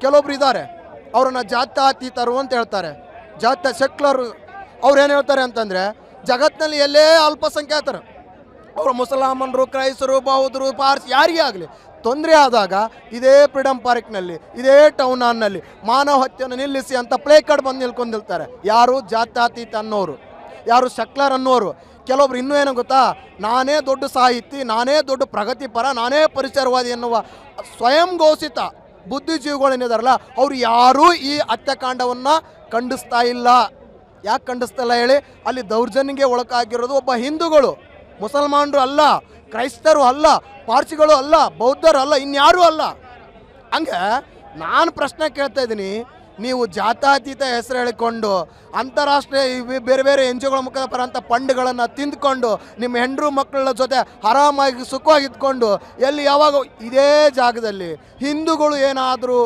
ಕೆಲವೊಬ್ರು ಇದ್ದಾರೆ, ಅವ್ರನ್ನ ಜಾತ್ಯತೀತರು ಅಂತ ಹೇಳ್ತಾರೆ, ಸೆಕ್ಯುಲರ್. ಅವ್ರು ಏನು ಹೇಳ್ತಾರೆ ಅಂತಂದರೆ, ಜಗತ್ತಿನಲ್ಲಿ ಎಲ್ಲೇ ಅಲ್ಪಸಂಖ್ಯಾತರು, ಅವರು ಮುಸಲ್ಮಾನರು, ಕ್ರೈಸ್ತರು, ಬೌದ್ಧರು, ಪಾರ್ಸಿ ಯಾರಿಗೇ ಆಗಲಿ ತೊಂದರೆ ಆದಾಗ ಇದೇ ಫ್ರೀಡಮ್ ಪಾರ್ಕ್ನಲ್ಲಿ, ಇದೇ ಟೌನ್ ಹಾಲ್ನಲ್ಲಿ ಮಾನವ ಹತ್ಯೆಯನ್ನು ನಿಲ್ಲಿಸಿ ಅಂತ ಪ್ಲೇ ಕಾರ್ಡ್ ಬಂದು ನಿಲ್ಕೊಂಡಿರ್ತಾರೆ. ಯಾರು ಜಾತ್ಯತೀತ ಅನ್ನೋರು, ಯಾರು ಸೆಕ್ಯುಲರ್ ಅನ್ನೋರು. ಕೆಲವೊಬ್ರು ಇನ್ನೂ ಏನೋ ಗೊತ್ತಾ, ನಾನೇ ದೊಡ್ಡ ಸಾಹಿತಿ, ನಾನೇ ದೊಡ್ಡ ಪ್ರಗತಿಪರ, ನಾನೇ ಪರಿಸರವಾದಿ ಎನ್ನುವ ಸ್ವಯಂ ಘೋಷಿತ ಬುದ್ಧಿಜೀವಿಗಳೇನಿದಾರಲ್ಲ, ಅವ್ರು ಯಾರೂ ಈ ಹತ್ಯಾಕಾಂಡವನ್ನು ಖಂಡಿಸ್ತಾ ಇಲ್ಲ. ಯಾಕೆ ಖಂಡಿಸ್ತಾ ಇಲ್ಲ ಹೇಳಿ? ಅಲ್ಲಿ ದೌರ್ಜನ್ಯಕ್ಕೆ ಒಳಗಾಗಿರೋದು ಒಬ್ಬ ಹಿಂದೂಗಳು, ಮುಸಲ್ಮಾನರು ಅಲ್ಲ, ಕ್ರೈಸ್ತರು ಅಲ್ಲ, ಪಾರ್ಸಿಗಳು ಅಲ್ಲ, ಬೌದ್ಧರು ಅಲ್ಲ, ಇನ್ಯಾರೂ ಅಲ್ಲ. ಹಂಗೆ ನಾನು ಪ್ರಶ್ನೆ ಕೇಳ್ತಾ ಇದ್ದೀನಿ, ನೀವು ಜಾತ್ಯತೀತ ಹೆಸರು ಹೇಳಿಕೊಂಡು ಅಂತಾರಾಷ್ಟ್ರೀಯ ಬೇರೆ ಬೇರೆ ಎನ್ ಜಿ ಒಗಳ ಮುಖಾಂತರ ಬರೋಂಥ ಫಂಡ್ಗಳನ್ನು ತಿಂದ್ಕೊಂಡು ನಿಮ್ಮ ಹೆಂಡರು ಮಕ್ಕಳ ಜೊತೆ ಆರಾಮಾಗಿ ಸುಖವಾಗಿದ್ಕೊಂಡು ಎಲ್ಲಿ ಯಾವಾಗ ಇದೇ ಜಾಗದಲ್ಲಿ ಹಿಂದೂಗಳು ಏನಾದರೂ